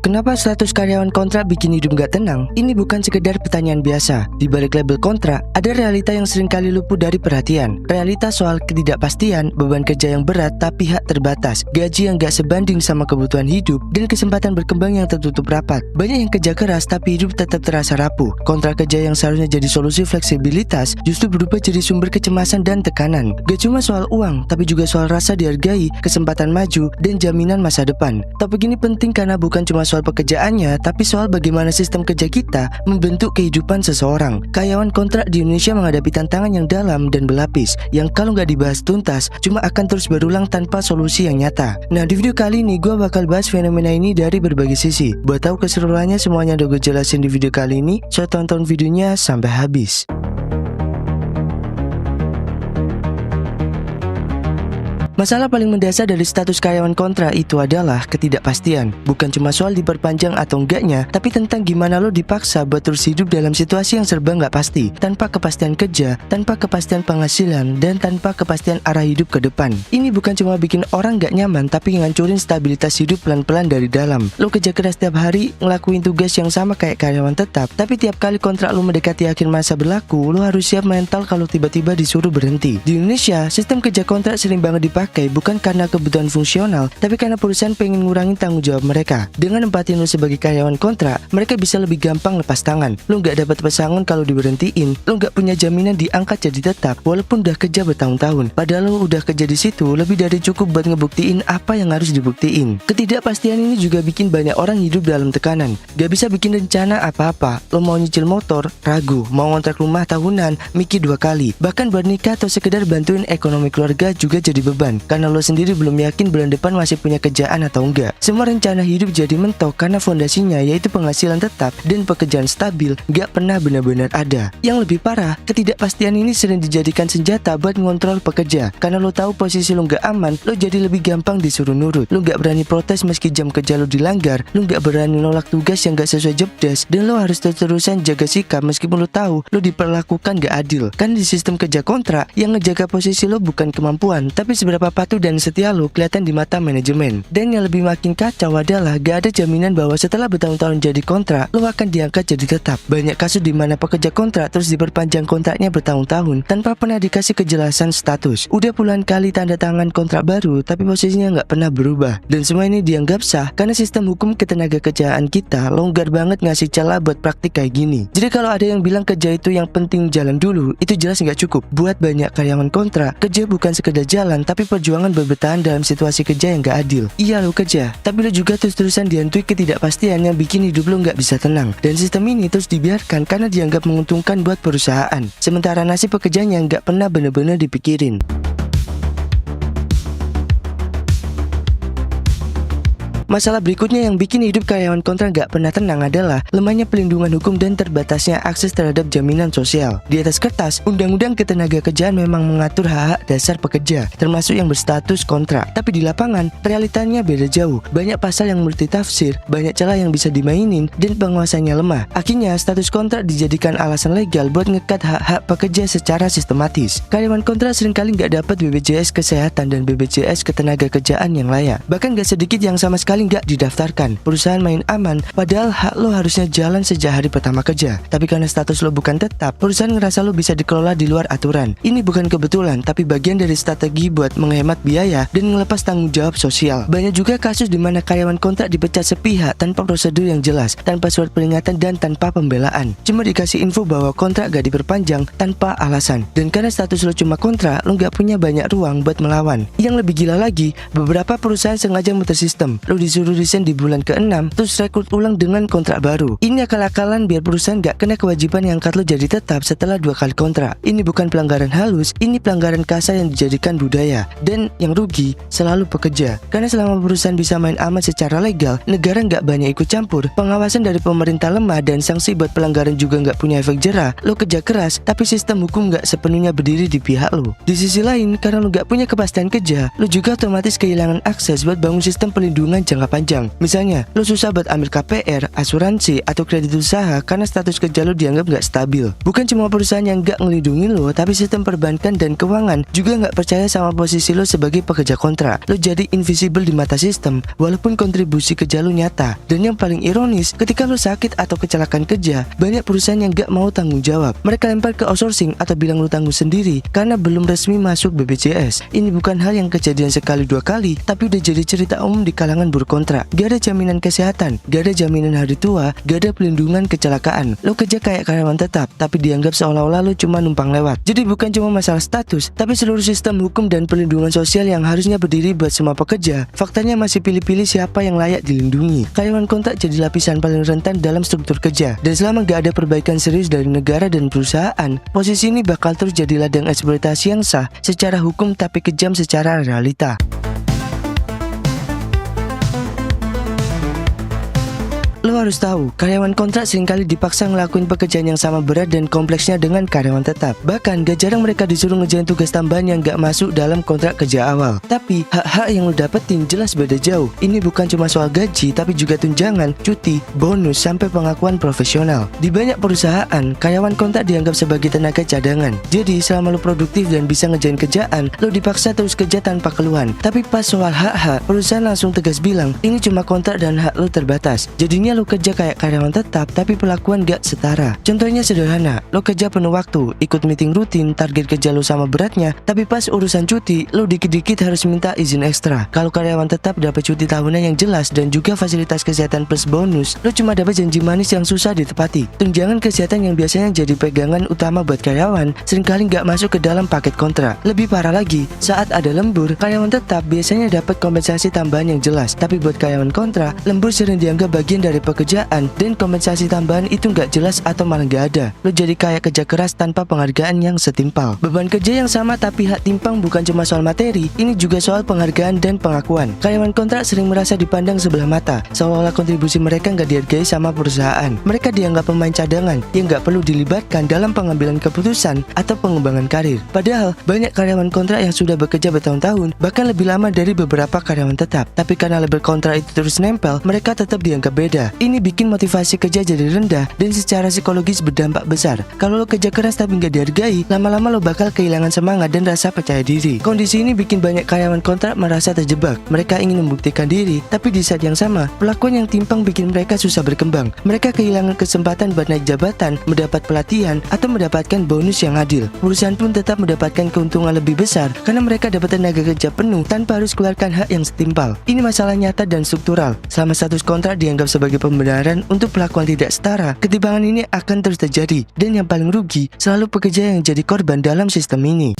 Kenapa status karyawan kontrak bikin hidup gak tenang? Ini bukan sekedar pertanyaan biasa. Di balik label kontrak, ada realita yang seringkali luput dari perhatian. Realita soal ketidakpastian, beban kerja yang berat tapi hak terbatas, gaji yang gak sebanding sama kebutuhan hidup, dan kesempatan berkembang yang tertutup rapat. Banyak yang kerja keras tapi hidup tetap terasa rapuh. Kontrak kerja yang seharusnya jadi solusi fleksibilitas justru berubah jadi sumber kecemasan dan tekanan. Gak cuma soal uang, tapi juga soal rasa dihargai, kesempatan maju, dan jaminan masa depan. Topik ini penting karena bukan cuma soal pekerjaannya, tapi soal bagaimana sistem kerja kita membentuk kehidupan seseorang. Karyawan kontrak di Indonesia menghadapi tantangan yang dalam dan berlapis, yang kalau nggak dibahas tuntas, cuma akan terus berulang tanpa solusi yang nyata. Nah, di video kali ini gue bakal bahas fenomena ini dari berbagai sisi. Buat tahu keseluruhannya semuanya udah gue jelasin di video kali ini, so tonton videonya sampai habis. Masalah paling mendasar dari status karyawan kontrak itu adalah ketidakpastian. Bukan cuma soal diperpanjang atau enggaknya, tapi tentang gimana lo dipaksa buat terus hidup dalam situasi yang serba nggak pasti, tanpa kepastian kerja, tanpa kepastian penghasilan, dan tanpa kepastian arah hidup ke depan. Ini bukan cuma bikin orang nggak nyaman, tapi ngancurin stabilitas hidup pelan-pelan dari dalam. Lo kerja keras setiap hari, ngelakuin tugas yang sama kayak karyawan tetap, tapi tiap kali kontrak lo mendekati akhir masa berlaku, lo harus siap mental kalau tiba-tiba disuruh berhenti. Di Indonesia, sistem kerja kontrak sering banget dipakai bukan karena kebutuhan fungsional, tapi karena perusahaan pengen ngurangin tanggung jawab mereka. Dengan nempatin lo sebagai karyawan kontrak, mereka bisa lebih gampang lepas tangan. Lo nggak dapat pesangon kalau diberhentiin, lo nggak punya jaminan diangkat jadi tetap walaupun udah kerja bertahun-tahun. Padahal lo udah kerja di situ lebih dari cukup buat ngebuktiin apa yang harus dibuktiin. Ketidakpastian ini juga bikin banyak orang hidup dalam tekanan. Gak bisa bikin rencana apa-apa. Lo mau nyicil motor, ragu. Mau ngontrak rumah tahunan, mikir 2 kali. Bahkan buat nikah atau sekedar bantuin ekonomi keluarga juga jadi beban, karena lo sendiri belum yakin bulan depan masih punya kerjaan atau enggak. Semua rencana hidup jadi mentok karena fondasinya yaitu penghasilan tetap dan pekerjaan stabil gak pernah benar-benar ada. Yang lebih parah, ketidakpastian ini sering dijadikan senjata buat ngontrol pekerja. Karena lo tahu posisi lo gak aman, lo jadi lebih gampang disuruh nurut. Lo gak berani protes meski jam kerja lo dilanggar, lo gak berani nolak tugas yang gak sesuai job desk, dan lo harus terus-terusan jaga sikap meskipun lo tahu lo diperlakukan gak adil. Kan di sistem kerja kontrak, yang ngejaga posisi lo bukan kemampuan, tapi seberapa patuh dan setia lo kelihatan di mata manajemen. Dan yang lebih makin kacau adalah gak ada jaminan bahwa setelah bertahun-tahun jadi kontrak, lo akan diangkat jadi tetap. Banyak kasus di mana pekerja kontrak terus diperpanjang kontraknya bertahun-tahun tanpa pernah dikasih kejelasan status. Udah puluhan kali tanda tangan kontrak baru, tapi posisinya nggak pernah berubah. Dan semua ini dianggap sah karena sistem hukum ketenagakerjaan kita longgar banget ngasih celah buat praktik kayak gini. Jadi kalau ada yang bilang kerja itu yang penting jalan dulu, itu jelas nggak cukup. Buat banyak karyawan kontrak, kerja bukan sekedar jalan, tapi perjuangan bertahan dalam situasi kerja yang gak adil. Iya lo kerja, tapi lo juga terus-terusan dihantui ketidakpastian yang bikin hidup lo gak bisa tenang. Dan sistem ini terus dibiarkan karena dianggap menguntungkan buat perusahaan, sementara nasib pekerjaan yang gak pernah bener-bener dipikirin. Masalah berikutnya yang bikin hidup karyawan kontrak gak pernah tenang adalah lemahnya pelindungan hukum dan terbatasnya akses terhadap jaminan sosial. Di atas kertas, Undang-Undang Ketenagakerjaan memang mengatur hak-hak dasar pekerja, termasuk yang berstatus kontrak. Tapi di lapangan, realitanya beda jauh. Banyak pasal yang multitafsir, banyak celah yang bisa dimainin, dan penguasanya lemah. Akhirnya, status kontrak dijadikan alasan legal buat ngekat hak-hak pekerja secara sistematis. Karyawan kontrak seringkali gak dapat BPJS Kesehatan dan BPJS Ketenagakerjaan yang layak. Bahkan gak sedikit yang sama sekali nggak didaftarkan. Perusahaan main aman, padahal hak lo harusnya jalan sejak hari pertama kerja. Tapi karena status lo bukan tetap, perusahaan ngerasa lo bisa dikelola di luar aturan. Ini bukan kebetulan, tapi bagian dari strategi buat menghemat biaya dan ngelepas tanggung jawab sosial. Banyak juga kasus di mana karyawan kontrak dipecat sepihak tanpa prosedur yang jelas, tanpa surat peringatan dan tanpa pembelaan. Cuma dikasih info bahwa kontrak gak diperpanjang tanpa alasan. Dan karena status lo cuma kontrak, lo gak punya banyak ruang buat melawan. Yang lebih gila lagi, beberapa perusahaan sengaja muter sistem. Lo disuruh resign di bulan ke-6, terus rekrut ulang dengan kontrak baru. Ini akal-akalan biar perusahaan gak kena kewajiban yang angkat lo jadi tetap setelah 2 kali kontrak. Ini bukan pelanggaran halus, ini pelanggaran kasar yang dijadikan budaya. Dan yang rugi selalu pekerja. Karena selama perusahaan bisa main aman secara legal, negara gak banyak ikut campur. Pengawasan dari pemerintah lemah dan sanksi buat pelanggaran juga gak punya efek jerah. Lo kerja keras, tapi sistem hukum gak sepenuhnya berdiri di pihak lo. Di sisi lain, karena lo gak punya kepastian kerja, lo juga otomatis kehilangan akses buat bangun sistem pelindungan jangka jangka panjang. Misalnya, lo susah buat ambil KPR, asuransi, atau kredit usaha karena status kerja lo dianggap nggak stabil. Bukan cuma perusahaan yang nggak ngelindungi lo, tapi sistem perbankan dan keuangan juga nggak percaya sama posisi lo sebagai pekerja kontrak. Lo jadi invisible di mata sistem, walaupun kontribusi kerja lo nyata. Dan yang paling ironis, ketika lo sakit atau kecelakaan kerja, banyak perusahaan yang nggak mau tanggung jawab. Mereka lempar ke outsourcing atau bilang lo tanggung sendiri karena belum resmi masuk BPJS. Ini bukan hal yang kejadian sekali dua kali, tapi udah jadi cerita umum di kalangan buruh kontrak. Gak ada jaminan kesehatan, gak ada jaminan hari tua, gak ada pelindungan kecelakaan. Lo kerja kayak karyawan tetap, tapi dianggap seolah-olah lo cuma numpang lewat. Jadi bukan cuma masalah status, tapi seluruh sistem hukum dan perlindungan sosial yang harusnya berdiri buat semua pekerja, faktanya masih pilih-pilih siapa yang layak dilindungi. Karyawan kontrak jadi lapisan paling rentan dalam struktur kerja. Dan selama gak ada perbaikan serius dari negara dan perusahaan, posisi ini bakal terus jadi ladang eksploitasi yang sah secara hukum tapi kejam secara realita. Lo harus tahu, karyawan kontrak seringkali dipaksa ngelakuin pekerjaan yang sama berat dan kompleksnya dengan karyawan tetap. Bahkan gak jarang mereka disuruh ngerjain tugas tambahan yang gak masuk dalam kontrak kerja awal. Tapi hak-hak yang lo dapetin jelas beda jauh. Ini bukan cuma soal gaji, tapi juga tunjangan, cuti, bonus, sampai pengakuan profesional. Di banyak perusahaan, karyawan kontrak dianggap sebagai tenaga cadangan. Jadi selama lo produktif dan bisa ngerjain kerjaan, lo dipaksa terus kerja tanpa keluhan. Tapi pas soal hak-hak, perusahaan langsung tegas bilang, ini cuma kontrak dan hak lo terbatas. Jadinya lo kerja kayak karyawan tetap, tapi perlakuan gak setara. Contohnya sederhana, lo kerja penuh waktu, ikut meeting rutin, target kerja lo sama beratnya, tapi pas urusan cuti, lo dikit-dikit harus minta izin ekstra. Kalau karyawan tetap dapat cuti tahunan yang jelas dan juga fasilitas kesehatan plus bonus, lo cuma dapat janji manis yang susah ditepati. Tunjangan kesehatan yang biasanya jadi pegangan utama buat karyawan, seringkali gak masuk ke dalam paket kontrak. Lebih parah lagi, saat ada lembur, karyawan tetap biasanya dapat kompensasi tambahan yang jelas, tapi buat karyawan kontrak, lembur sering dianggap bagian dari pekerjaan dan kompensasi tambahan itu nggak jelas atau malah nggak ada. Lo jadi kayak kerja keras tanpa penghargaan yang setimpal. Beban kerja yang sama tapi hak timpang bukan cuma soal materi, ini juga soal penghargaan dan pengakuan. Karyawan kontrak sering merasa dipandang sebelah mata, seolah-olah kontribusi mereka nggak dihargai sama perusahaan. Mereka dianggap pemain cadangan yang nggak perlu dilibatkan dalam pengambilan keputusan atau pengembangan karir. Padahal banyak karyawan kontrak yang sudah bekerja bertahun-tahun, bahkan lebih lama dari beberapa karyawan tetap. Tapi karena label kontrak itu terus nempel, mereka tetap dianggap beda. Ini bikin motivasi kerja jadi rendah dan secara psikologis berdampak besar. Kalau lo kerja keras tapi nggak dihargai, lama-lama lo bakal kehilangan semangat dan rasa percaya diri. Kondisi ini bikin banyak karyawan kontrak merasa terjebak. Mereka ingin membuktikan diri, tapi di saat yang sama, perlakuan yang timpang bikin mereka susah berkembang. Mereka kehilangan kesempatan buat naik jabatan, mendapat pelatihan, atau mendapatkan bonus yang adil. Perusahaan pun tetap mendapatkan keuntungan lebih besar karena mereka dapat tenaga kerja penuh tanpa harus keluarkan hak yang setimpal. Ini masalah nyata dan struktural. Selama status kontrak dianggap sebagai pembenaran untuk perlakuan tidak setara, ketimpangan ini akan terus terjadi, dan yang paling rugi selalu pekerja yang jadi korban dalam sistem ini.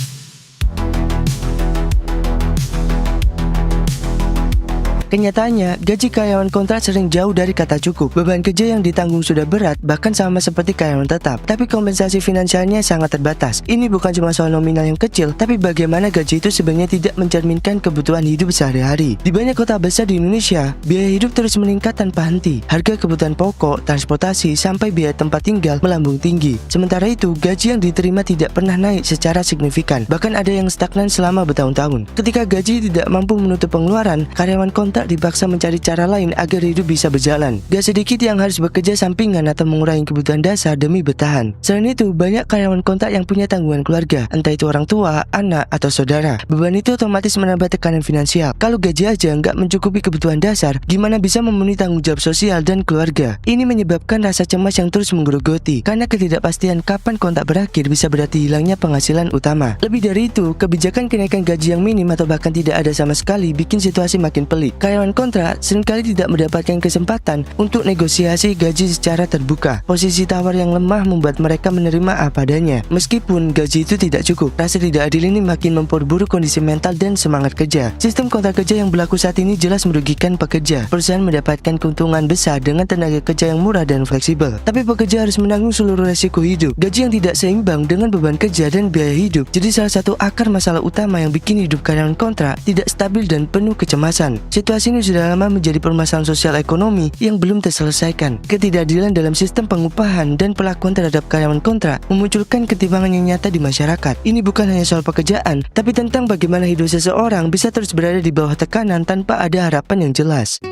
Kenyataannya, gaji karyawan kontrak sering jauh dari kata cukup. Beban kerja yang ditanggung sudah berat, bahkan sama seperti karyawan tetap. Tapi kompensasi finansialnya sangat terbatas. Ini bukan cuma soal nominal yang kecil, tapi bagaimana gaji itu sebenarnya tidak mencerminkan kebutuhan hidup sehari-hari. Di banyak kota besar di Indonesia, biaya hidup terus meningkat tanpa henti. Harga kebutuhan pokok, transportasi, sampai biaya tempat tinggal melambung tinggi. Sementara itu, gaji yang diterima tidak pernah naik secara signifikan. Bahkan ada yang stagnan selama bertahun-tahun. Ketika gaji tidak mampu menutup pengeluaran, karyawan kontrak dipaksa mencari cara lain agar hidup bisa berjalan. Gak sedikit yang harus bekerja sampingan atau mengurangi kebutuhan dasar demi bertahan. Selain itu, banyak karyawan kontrak yang punya tanggungan keluarga, entah itu orang tua, anak, atau saudara. Beban itu otomatis menambah tekanan finansial. Kalau gaji aja nggak mencukupi kebutuhan dasar, gimana bisa memenuhi tanggung jawab sosial dan keluarga? Ini menyebabkan rasa cemas yang terus menggerogoti, karena ketidakpastian kapan kontrak berakhir bisa berarti hilangnya penghasilan utama. Lebih dari itu, kebijakan kenaikan gaji yang minim atau bahkan tidak ada sama sekali bikin situasi makin pelik. Karyawan kontrak seringkali tidak mendapatkan kesempatan untuk negosiasi gaji secara terbuka. Posisi tawar yang lemah membuat mereka menerima apa adanya. Meskipun gaji itu tidak cukup, rasa tidak adil ini makin memperburuk kondisi mental dan semangat kerja. Sistem kontrak kerja yang berlaku saat ini jelas merugikan pekerja. Perusahaan mendapatkan keuntungan besar dengan tenaga kerja yang murah dan fleksibel, tapi pekerja harus menanggung seluruh resiko hidup. Gaji yang tidak seimbang dengan beban kerja dan biaya hidup jadi salah satu akar masalah utama yang bikin hidup karyawan kontrak tidak stabil dan penuh kecemasan. Situasi Situasi ini sudah lama menjadi permasalahan sosial ekonomi yang belum terselesaikan. Ketidakadilan dalam sistem pengupahan dan perlakuan terhadap karyawan kontrak memunculkan ketimpangan yang nyata di masyarakat. Ini bukan hanya soal pekerjaan, tapi tentang bagaimana hidup seseorang bisa terus berada di bawah tekanan tanpa ada harapan yang jelas.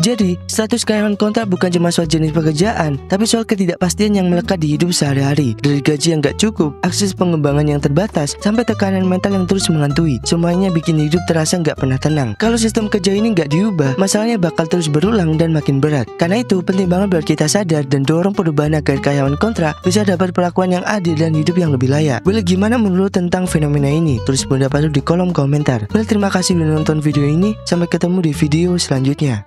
Jadi, status karyawan kontrak bukan cuma soal jenis pekerjaan, tapi soal ketidakpastian yang melekat di hidup sehari-hari. Dari gaji yang gak cukup, akses pengembangan yang terbatas, sampai tekanan mental yang terus menghantui. Semuanya bikin hidup terasa gak pernah tenang. Kalau sistem kerja ini gak diubah, masalahnya bakal terus berulang dan makin berat. Karena itu, penting banget buat kita sadar dan dorong perubahan agar karyawan kontrak bisa dapat perlakuan yang adil dan hidup yang lebih layak. Well, gimana menurut tentang fenomena ini? Tulis pendapat lu di kolom komentar. Well, terima kasih sudah nonton video ini. Sampai ketemu di video selanjutnya.